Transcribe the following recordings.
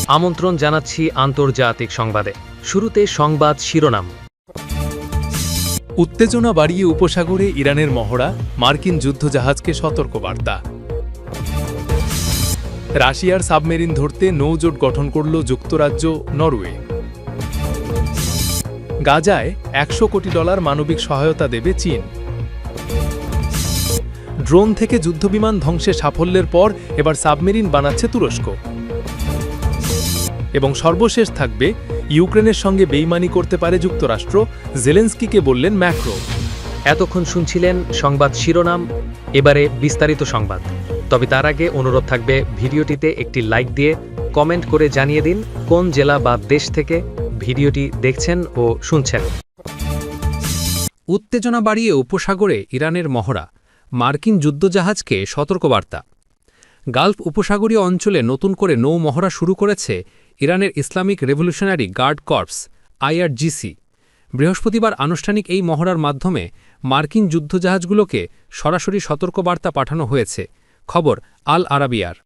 আমন্ত্রণ জানাচ্ছি আন্তর্জাতিক সংবাদে। শুরুতে সংবাদ শিরোনাম। উত্তেজনা বাড়িয়ে উপসাগরে ইরানের মহড়া, মার্কিন যুদ্ধজাহাজকে সতর্কবার্তা। রাশিয়ার সাবমেরিন ধরতে নৌজোট গঠন করল যুক্তরাজ্য, নরওয়ে। গাজায় $100 কোটি মানবিক সহায়তা দেবে চীন। ড্রোন থেকে যুদ্ধবিমান ধ্বংসে সাফল্যের পর এবার সাবমেরিন বানাচ্ছে তুরস্ক। এবং সর্বশেষ থাকবে, ইউক্রেনের সঙ্গে বেইমানি করতে পারে যুক্তরাষ্ট্র, জেলেনস্কিকে বললেন ম্যাক্রো। এতক্ষণ শুনছিলেন সংবাদ শিরোনাম, এবারে বিস্তারিত সংবাদ। তবে তার আগে অনুরোধ থাকবে, ভিডিওটিতে একটি লাইক দিয়ে কমেন্ট করে জানিয়ে দিন কোন জেলা বা দেশ থেকে ভিডিওটি দেখছেন ও শুনছেন। উত্তেজনা বাড়িয়ে উপসাগরে ইরানের মহড়া, মার্কিন যুদ্ধজাহাজকে সতর্কবার্তা। গালফ উপসাগরীয় অঞ্চলে নতুন করে নৌ মহড়া শুরু করেছে ইরানের Islamic Revolutionary Guard Corps, IRGC। বৃহস্পতিবার আনুষ্ঠানিক এই মহড়ার মাধ্যমে মার্কিন যুদ্ধজাহাজগুলোকে সরাসরি সতর্কবার্তা পাঠানো হয়েছে, খবর আল আরাবিয়ার।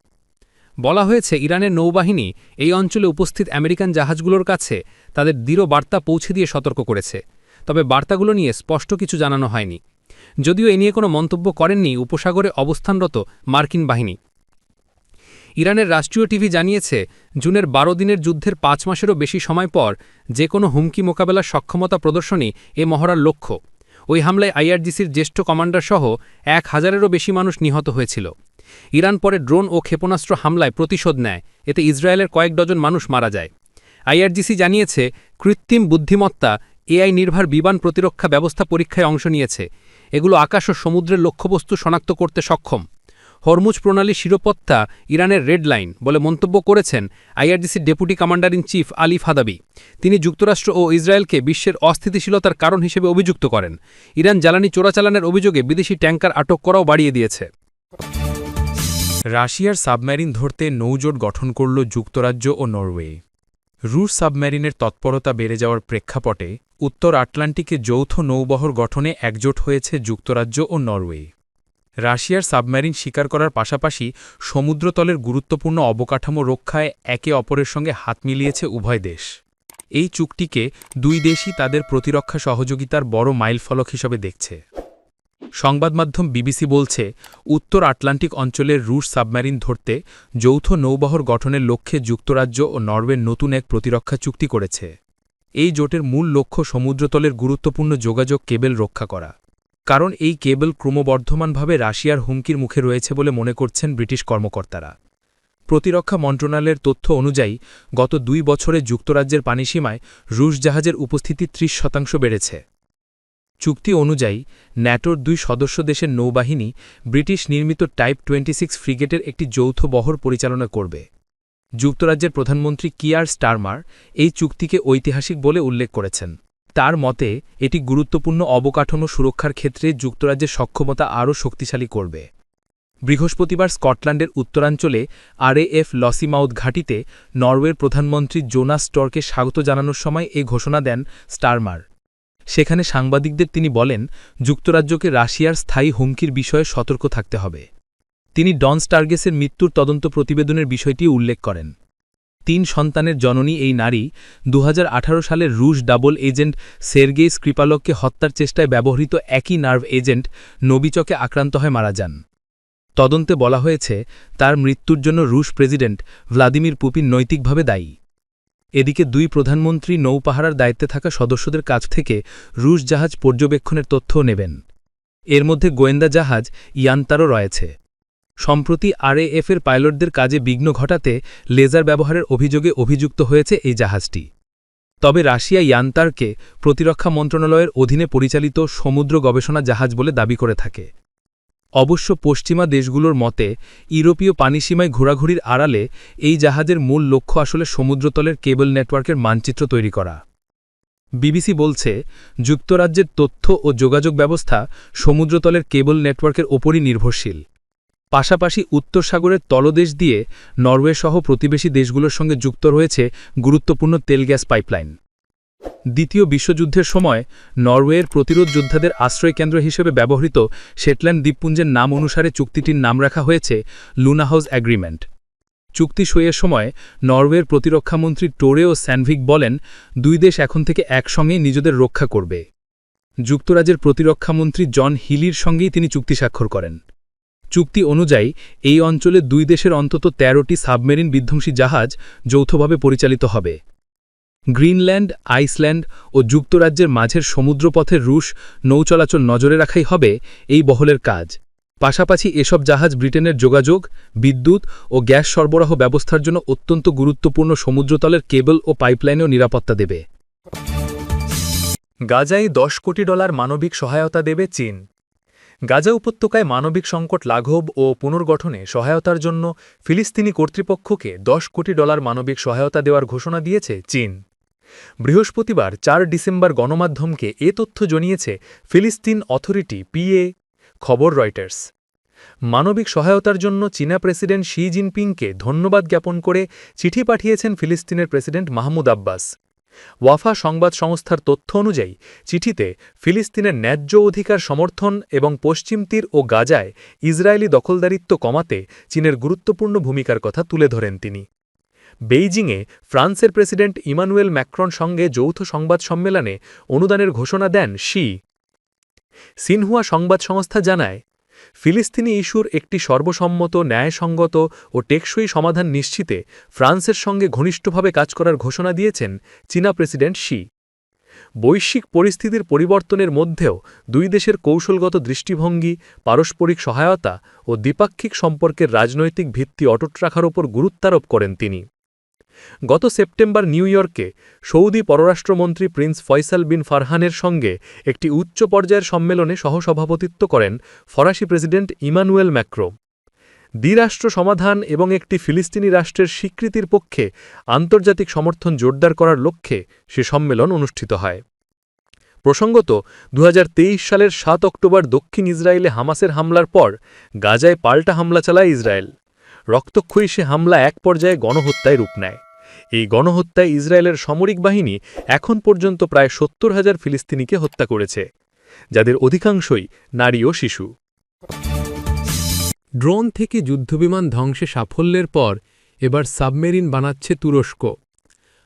বলা হয়েছে, ইরানের নৌবাহিনী এই অঞ্চলে উপস্থিত আমেরিকান জাহাজগুলোর কাছে তাদের দৃঢ় বার্তা পৌঁছে দিয়ে সতর্ক করেছে। তবে বার্তাগুলো নিয়ে স্পষ্ট কিছু জানানো হয়নি, যদিও এ নিয়ে কোনো মন্তব্য করেননি উপসাগরে অবস্থানরত মার্কিন বাহিনী। ইরানের রাষ্ট্রীয় টিভি জানিয়েছে, জুনের 12 দিনের যুদ্ধের 5 মাসেরও বেশি সময় পর যে কোনো হুমকি মোকাবেলার সক্ষমতা প্রদর্শনী এ মহড়ার লক্ষ্য। ওই হামলায় IRGCর জ্যেষ্ঠ কমান্ডারসহ 1000-এরও বেশি মানুষ নিহত হয়েছিল। ইরান পরে ড্রোন ও ক্ষেপণাস্ত্র হামলায় প্রতিশোধ নেয়, এতে ইসরায়েলের কয়েক ডজন মানুষ মারা যায়। IRGC জানিয়েছে, কৃত্রিম বুদ্ধিমত্তা AI নির্ভর বিমান প্রতিরক্ষা ব্যবস্থা পরীক্ষায় অংশ নিয়েছে। এগুলো আকাশ ও সমুদ্রের লক্ষ্যবস্তু শনাক্ত করতে সক্ষম। হরমুজ প্রণালীর শিরোপথটা ইরানের রেড লাইন বলে মন্তব্য করেছেন IRGCর deputy commander in chief Ali Fadavi. তিনি যুক্তরাষ্ট্র ও ইসরায়েলকে বিশ্বের অস্থিতিশীলতার কারণ হিসেবে অভিযুক্ত করেন। ইরান জ্বালানি চোরাচালানের অভিযোগে বিদেশি ট্যাঙ্কার আটক করাও বাড়িয়ে দিয়েছে। রাশিয়ার সাবমেরিন ধরতে নৌজোট গঠন করল যুক্তরাজ্য ও নরওয়ে। রুশ সাবমেরিনের তৎপরতা বেড়ে যাওয়ার প্রেক্ষাপটে উত্তর আটলান্টিকে যৌথ নৌবহর গঠনে একজোট হয়েছে যুক্তরাজ্য ও নরওয়ে। রাশিয়ার সাবমেরিন শিকার করার পাশাপাশি সমুদ্রতলের গুরুত্বপূর্ণ অবকাঠামো রক্ষায় একে অপরের সঙ্গে হাত মিলিয়েছে উভয় দেশ। এই চুক্তিকে দুই দেশই তাদের প্রতিরক্ষা সহযোগিতার বড় মাইলফলক হিসেবে দেখছে। সংবাদমাধ্যম BBC বলছে, উত্তর আটলান্টিক অঞ্চলের রুশ সাবমেরিন ধরতে যৌথ নৌবহর গঠনের লক্ষ্যে যুক্তরাজ্য ও নরওয়ে নতুন এক প্রতিরক্ষা চুক্তি করেছে। এই জোটের মূল লক্ষ্য সমুদ্রতলের গুরুত্বপূর্ণ যোগাযোগ কেবল রক্ষা করা, কারণ এই কেবল ক্রমবর্ধমানভাবে রাশিয়ার হুমকির মুখে রয়েছে বলে মনে করছেন ব্রিটিশ কর্মকর্তারা। প্রতিরক্ষা মন্ত্রণালয়ের তথ্য অনুযায়ী গত 2 বছরে যুক্তরাজ্যের পানিসীমায় রুশ জাহাজের উপস্থিতি 30% বেড়েছে। চুক্তি অনুযায়ী ন্যাটোর 2 সদস্য দেশের নৌবাহিনী ব্রিটিশ নির্মিত টাইপ 26 ফ্রিগেটের একটি যৌথ বহর পরিচালনা করবে। যুক্তরাজ্যের প্রধানমন্ত্রী কিয়ার স্টারমার এই চুক্তিকে ঐতিহাসিক বলে উল্লেখ করেছেন। তার মতে, এটি গুরুত্বপূর্ণ অবকাঠামো সুরক্ষার ক্ষেত্রে যুক্তরাজ্যের সক্ষমতা আরও শক্তিশালী করবে। বৃহস্পতিবার স্কটল্যান্ডের উত্তরাঞ্চলে RAF লসিমাউথ ঘাঁটিতে নরওয়ের প্রধানমন্ত্রী জোনাস স্টর্কে স্বাগত জানানোর সময় এ ঘোষণা দেন স্টারমার। সেখানে সাংবাদিকদের তিনি বলেন, যুক্তরাজ্যকে রাশিয়ার স্থায়ী হুমকির বিষয়ে সতর্ক থাকতে হবে। তিনি ডন স্টার্গেসের মৃত্যুর তদন্ত প্রতিবেদনের বিষয়টি উল্লেখ করেন। 3 সন্তানের জননী এই নারী 2018 সালের রুশ ডাবল এজেন্ট সের্গেই স্ক্রিপালককে হত্যার চেষ্টায় ব্যবহৃত একই নার্ভ এজেন্ট নবিচকে আক্রান্ত হয়ে মারা যান। তদন্তে বলা হয়েছে, তার মৃত্যুর জন্য রুশ প্রেসিডেন্ট ভ্লাদিমির পুতিন নৈতিকভাবে দায়ী। এদিকে 2 প্রধানমন্ত্রী নৌপাহারার দায়িত্বে থাকা সদস্যদের কাছ থেকে রুশ জাহাজ পর্যবেক্ষণের তথ্যও নেবেন। এর মধ্যে গোয়েন্দা জাহাজ ইয়ান্তারও রয়েছে। সম্প্রতি RAF-এর পাইলটদের কাজে বিঘ্ন ঘটাতে লেজার ব্যবহারের অভিযোগে অভিযুক্ত হয়েছে এই জাহাজটি। তবে রাশিয়া ইয়ান্তারকে প্রতিরক্ষা মন্ত্রণালয়ের অধীনে পরিচালিত সমুদ্র গবেষণা জাহাজ বলে দাবি করে থাকে। অবশ্য পশ্চিমা দেশগুলোর মতে, ইউরোপীয় পানিসীমায় ঘোরাঘুরির আড়ালে এই জাহাজের মূল লক্ষ্য আসলে সমুদ্রতলের কেবল নেটওয়ার্কের মানচিত্র তৈরি করা। BBC বলছে, যুক্তরাজ্যের তথ্য ও যোগাযোগ ব্যবস্থা সমুদ্রতলের কেবল নেটওয়ার্কের ওপরই নির্ভরশীল। পাশাপাশি উত্তর সাগরের তলদেশ দিয়ে নরওয়ে সহ প্রতিবেশী দেশগুলোর সঙ্গে যুক্ত রয়েছে গুরুত্বপূর্ণ তেল গ্যাস পাইপলাইন। দ্বিতীয় বিশ্বযুদ্ধের সময় নরওয়ের প্রতিরোধ যোদ্ধাদের আশ্রয়কেন্দ্র হিসেবে ব্যবহৃত শেটল্যান্ড দ্বীপপুঞ্জের নাম অনুসারে চুক্তিটির নাম রাখা হয়েছে লুনাহাউস অ্যাগ্রিমেন্ট। চুক্তি সইয়ের সময় নরওয়ের প্রতিরক্ষামন্ত্রী টোরে ও স্যানভিক বলেন, দুই দেশ এখন থেকে একসঙ্গে নিজেদের রক্ষা করবে। যুক্তরাজ্যের প্রতিরক্ষামন্ত্রী জন হিলির সঙ্গেই তিনি চুক্তি স্বাক্ষর করেন। চুক্তি অনুযায়ী এই অঞ্চলে দুই দেশের অন্তত ১৩টি সাবমেরিন বিধ্বংসী জাহাজ যৌথভাবে পরিচালিত হবে। গ্রিনল্যান্ড, আইসল্যান্ড ও যুক্তরাজ্যের মাঝের সমুদ্রপথের রুশ নৌচলাচল নজরে রাখাই হবে এই বহরের কাজ। পাশাপাশি এসব জাহাজ ব্রিটেনের যোগাযোগ, বিদ্যুৎ ও গ্যাস সরবরাহ ব্যবস্থার জন্য অত্যন্ত গুরুত্বপূর্ণ সমুদ্রতলের কেবল ও পাইপলাইনেও নিরাপত্তা দেবে। গাজায় $10 কোটি মানবিক সহায়তা দেবে চীন। গাজা উপত্যকায় মানবিক সংকট লাঘব ও পুনর্গঠনে সহায়তার জন্য ফিলিস্তিনি কর্তৃপক্ষকে $10 কোটি মানবিক সহায়তা দেওয়ার ঘোষণা দিয়েছে চীন। বৃহস্পতিবার ৪ ডিসেম্বর গণমাধ্যমকে এ তথ্য জানিয়েছে ফিলিস্তিন অথরিটি পিএ, খবর রয়টার্স। মানবিক সহায়তার জন্য চীনা প্রেসিডেন্ট শি জিনপিংকে ধন্যবাদ জ্ঞাপন করে চিঠি পাঠিয়েছেন ফিলিস্তিনের প্রেসিডেন্ট মাহমুদ আব্বাস। ওয়াফা সংবাদ সংস্থার তথ্য অনুযায়ী চিঠিতে ফিলিস্তিনের ন্যায্য অধিকার সমর্থন এবং পশ্চিম তীর ও গাজায় ইসরায়েলি দখলদারিত্ব কমাতে চীনের গুরুত্বপূর্ণ ভূমিকার কথা তুলে ধরেন তিনি। বেইজিংয়ে ফ্রান্সের প্রেসিডেন্ট ইমানুয়েল ম্যাক্রন সঙ্গে যৌথ সংবাদ সম্মেলনে অনুদানের ঘোষণা দেন শি। সিনহুয়া সংবাদ সংস্থা জানায়, ফিলিস্তিনি ইস্যুর একটি সর্বসম্মত, ন্যায়সঙ্গত ও টেকসই সমাধান নিশ্চিতে ফ্রান্সের সঙ্গে ঘনিষ্ঠভাবে কাজ করার ঘোষণা দিয়েছেন চীনা প্রেসিডেন্ট শি। বৈশ্বিক পরিস্থিতির পরিবর্তনের মধ্যেও দুই দেশের কৌশলগত দৃষ্টিভঙ্গি, পারস্পরিক সহায়তা ও দ্বিপাক্ষিক সম্পর্কের রাজনৈতিক ভিত্তি অটুট রাখার ওপর গুরুত্বারোপ করেন তিনি। গত সেপ্টেম্বর নিউ ইয়র্কে সৌদি পররাষ্ট্রমন্ত্রী প্রিন্স ফয়সাল বিন ফারহানের সঙ্গে একটি উচ্চ পর্যায়ের সম্মেলনে সহসভাপতিত্ব করেন ফরাসি প্রেসিডেন্ট ইমানুয়েল ম্যাক্রো। দ্বিরাষ্ট্র সমাধান এবং একটি ফিলিস্তিনি রাষ্ট্রের স্বীকৃতির পক্ষে আন্তর্জাতিক সমর্থন জোরদার করার লক্ষ্যে সে সম্মেলন অনুষ্ঠিত হয়। প্রসঙ্গত, ২০২৩ সালের ৭ অক্টোবর দক্ষিণ ইসরায়েলে হামাসের হামলার পর গাজায় পাল্টা হামলা চালায় ইসরায়েল। রক্তক্ষয়ী সে হামলা এক পর্যায়ে গণহত্যায় রূপ নেয়। এই গণহত্যায় ইসরায়েলের সামরিক বাহিনী এখন পর্যন্ত প্রায় ৭০,০০০ ফিলিস্তিনিকে হত্যা করেছে, যাদের অধিকাংশই নারী ও শিশু। ড্রোন থেকে যুদ্ধবিমান ধ্বংসে সাফল্যের পর এবার সাবমেরিন বানাচ্ছে তুরস্ক।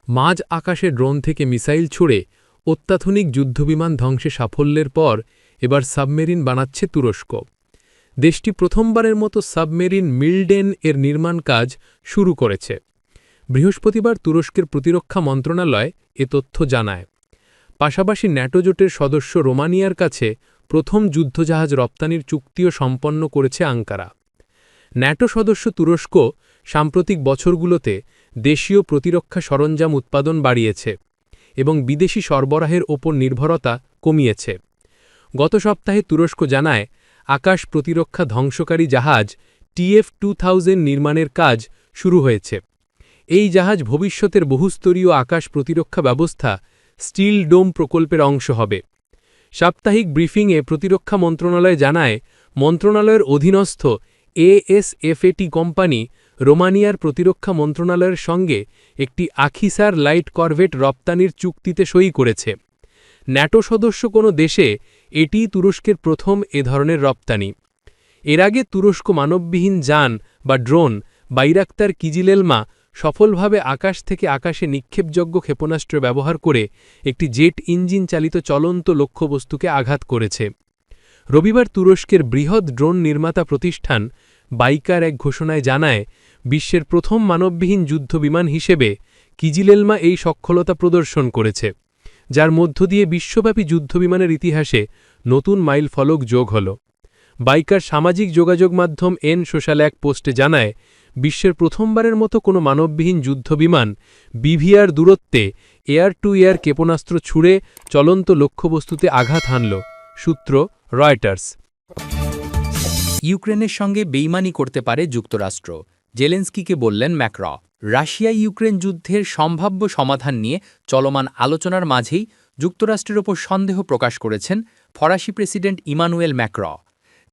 মাঝ আকাশে ড্রোন থেকে মিসাইল ছুড়ে অত্যাধুনিক যুদ্ধবিমান ধ্বংসে সাফল্যের পর এবার সাবমেরিন বানাচ্ছে তুরস্ক। দেশটি প্রথমবারের মতো সাবমেরিন মিল্ডেন এর নির্মাণ কাজ শুরু করেছে। বৃহস্পতিবার তুরস্কের প্রতিরক্ষা মন্ত্রণালয় এ তথ্য জানায়। পাশাপাশি ন্যাটো জোটের সদস্য রোমানিয়ার কাছে প্রথম যুদ্ধজাহাজ রপ্তানির চুক্তিও সম্পন্ন করেছে আঙ্কারা। ন্যাটো সদস্য তুরস্ক সাম্প্রতিক বছরগুলোতে দেশীয় প্রতিরক্ষা সরঞ্জাম উৎপাদন বাড়িয়েছে এবং বিদেশি সরবরাহের ওপর নির্ভরতা কমিয়েছে। গত সপ্তাহে তুরস্ক জানায়, আকাশ প্রতিরক্ষা ধ্বংসকারী জাহাজ TF-2000 নির্মাণের কাজ শুরু হয়েছে। এই জাহাজ ভবিষ্যতের বহুস্তরীয় আকাশ প্রতিরক্ষা ব্যবস্থা স্টিল ডোম প্রকল্পের অংশ হবে। সাপ্তাহিক ব্রিফিংয়ে প্রতিরক্ষা মন্ত্রণালয় জানায়, মন্ত্রণালয়ের অধীনস্থ ASFAT কোম্পানি রোমানিয়ার প্রতিরক্ষা মন্ত্রণালয়ের সঙ্গে একটি আখিসার লাইট করভেট রপ্তানির চুক্তিতে সই করেছে। ন্যাটো সদস্য কোনো দেশে এটিই তুরস্কের প্রথম এ ধরনের রপ্তানি। এর আগে তুরস্ক মানববিহীন যান বা ড্রোন বাইরাক্তার কিজিলেলমা সফলভাবে আকাশ থেকে আকাশে নিক্ষেপযোগ্য ক্ষেপণাস্ত্র ব্যবহার করে একটি জেট ইঞ্জিন চালিত চলন্ত লক্ষ্যবস্তুকে আঘাত করেছে। রবিবার তুরস্কের বৃহৎ ড্রোন নির্মাতা প্রতিষ্ঠান বাইকার এক ঘোষণায় জানায়, বিশ্বের প্রথম মানববিহীন যুদ্ধবিমান হিসেবে কিজিলেলমা এই সক্ষমতা প্রদর্শন করেছে, যার মধ্য দিয়ে বিশ্বব্যাপী যুদ্ধবিমানের ইতিহাসে নতুন মাইলফলক যোগ হল। বাইকার সামাজিক যোগাযোগ মাধ্যম এন সোশ্যাল এক পোস্টে জানায়, বিশ্বের প্রথমবারের মতো কোনো মানববিহীন যুদ্ধবিমান বিভিআর দূরত্বে এয়ার টু এয়ার ক্ষেপণাস্ত্র ছুড়ে চলন্ত লক্ষ্যবস্তুতে আঘাত হানল। সূত্র রয়টার্স। ইউক্রেনের সঙ্গে বেইমানি করতে পারে যুক্তরাষ্ট্র, জেলেনস্কিকে বললেন ম্যাক্রঁ। রাশিয়া ইউক্রেন যুদ্ধের সম্ভাব্য সমাধান নিয়ে চলমান আলোচনার মাঝেই যুক্তরাষ্ট্রের ওপর সন্দেহ প্রকাশ করেছেন ফরাসি প্রেসিডেন্ট ইমানুয়েল ম্যাক্রঁ।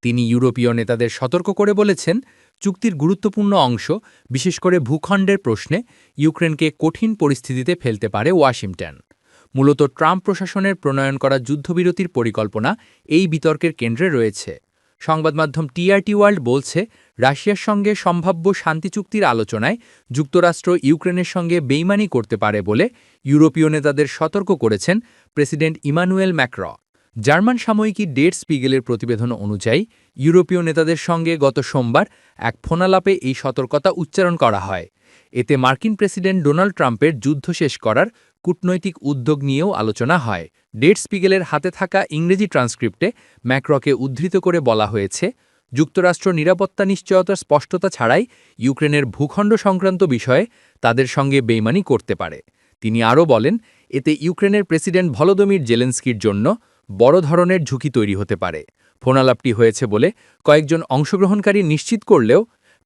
তিনি ইউরোপীয় নেতাদের সতর্ক করে বলেছেন, চুক্তির গুরুত্বপূর্ণ অংশ, বিশেষ করে ভূখণ্ডের প্রশ্নে ইউক্রেনকে কঠিন পরিস্থিতিতে ফেলতে পারে ওয়াশিংটন। মূলত ট্রাম্প প্রশাসনের প্রণয়ন করা যুদ্ধবিরতির পরিকল্পনা এই বিতর্কের কেন্দ্রে রয়েছে। সংবাদমাধ্যম টিআরটি ওয়ার্ল্ড বলছে, রাশিয়ার সঙ্গে সম্ভাব্য শান্তি চুক্তির আলোচনায় যুক্তরাষ্ট্র ইউক্রেনের সঙ্গে বেইমানি করতে পারে বলে ইউরোপীয় নেতাদের সতর্ক করেছেন প্রেসিডেন্ট ইমানুয়েল ম্যাক্র। জার্মান সাময়িকী ডেট স্পিগেলের প্রতিবেদন অনুযায়ী ইউরোপীয় নেতাদের সঙ্গে গত সোমবার এক ফোনালাপে এই সতর্কতা উচ্চারণ করা হয়। এতে মার্কিন প্রেসিডেন্ট ডোনাল্ড ট্রাম্পের যুদ্ধ শেষ করার কূটনৈতিক উদ্যোগ নিয়েও আলোচনা হয়। ডেট স্পিগেলের হাতে থাকা ইংরেজি ট্রান্সক্রিপ্টে ম্যাক্রকে উদ্ধৃত করে বলা হয়েছে, যুক্তরাষ্ট্র নিরাপত্তা নিশ্চয়তার স্পষ্টতা ছাড়াই ইউক্রেনের ভূখণ্ড সংক্রান্ত বিষয়ে তাদের সঙ্গে বেইমানি করতে পারে। তিনি আরও বলেন, এতে ইউক্রেনের প্রেসিডেন্ট ভলোদমির জেলেনস্কির জন্য বড় ধরনের ঝুঁকি তৈরি হতে পারে। ফোনালাপটি হয়েছে বলে কয়েকজন অংশগ্রহণকারী নিশ্চিত করলেও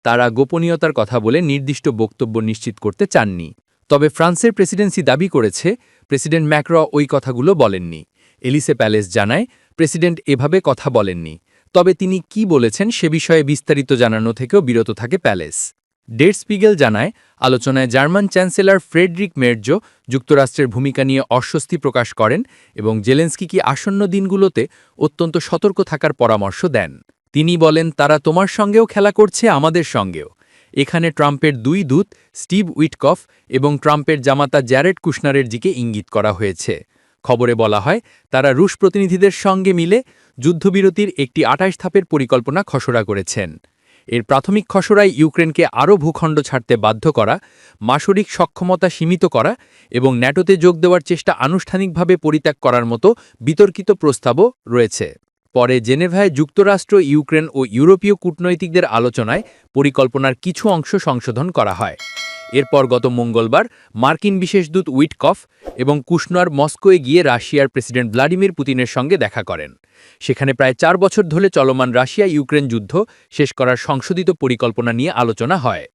তারা গোপনীয়তার কথা বলে নির্দিষ্ট বক্তব্য নিশ্চিত করতে চাননি। তবে ফ্রান্সের প্রেসিডেন্সি দাবি করেছে, প্রেসিডেন্ট ম্যাক্র ওই কথাগুলো বলেননি। এলিসে প্যালেস জানায়, প্রেসিডেন্ট এভাবে কথা বলেননি। তবে তিনি কি বলেছেন সে বিষয়ে বিস্তারিত জানানো থেকেও বিরত থাকে প্যালেস। ডেট স্পিগেল জানায়, আলোচনায় জার্মান চ্যান্সেলর ফ্রেডরিক মের্জ যুক্তরাষ্ট্রের ভূমিকা নিয়ে অস্বস্তি প্রকাশ করেন এবং জেলেনস্কিকে আসন্ন দিনগুলোতে অত্যন্ত সতর্ক থাকার পরামর্শ দেন। তিনি বলেন, তারা তোমার সঙ্গেও খেলা করছে, আমাদের সঙ্গেও। এখানে ট্রাম্পের দুই দূত স্টিভ উইটকফ এবং ট্রাম্পের জামাতা জ্যারেড কুশনারের দিকে ইঙ্গিত করা হয়েছে। খবরে বলা হয়, তারা রুশ প্রতিনিধিদের সঙ্গে মিলে যুদ্ধবিরতির একটি ২৮ ধাপের পরিকল্পনা খসড়া করেছেন। এর প্রাথমিক খসড়ায় ইউক্রেনকে আরও ভূখণ্ড ছাড়তে বাধ্য করা, মাসরিক সক্ষমতা সীমিত করা এবং ন্যাটোতে যোগ দেওয়ার চেষ্টা আনুষ্ঠানিকভাবে পরিত্যাগ করার মতো বিতর্কিত প্রস্তাবও রয়েছে। পরে জেনেভায় যুক্তরাষ্ট্র, ইউক্রেন ও ইউরোপীয় কূটনৈতিকদের আলোচনায় পরিকল্পনার কিছু অংশ সংশোধন করা হয়। এরপর গত মঙ্গলবার মার্কিন বিশেষ দূত উইটকফ এবং কুশনার মস্কোয় গিয়ে রাশিয়ার প্রেসিডেন্ট ভ্লাদিমির পুতিনের সঙ্গে দেখা করেন। সেখানে প্রায় ৪ বছর ধরে চলমান রাশিয়া ইউক্রেন যুদ্ধ শেষ করার সংশোধিত পরিকল্পনা নিয়ে আলোচনা হয়।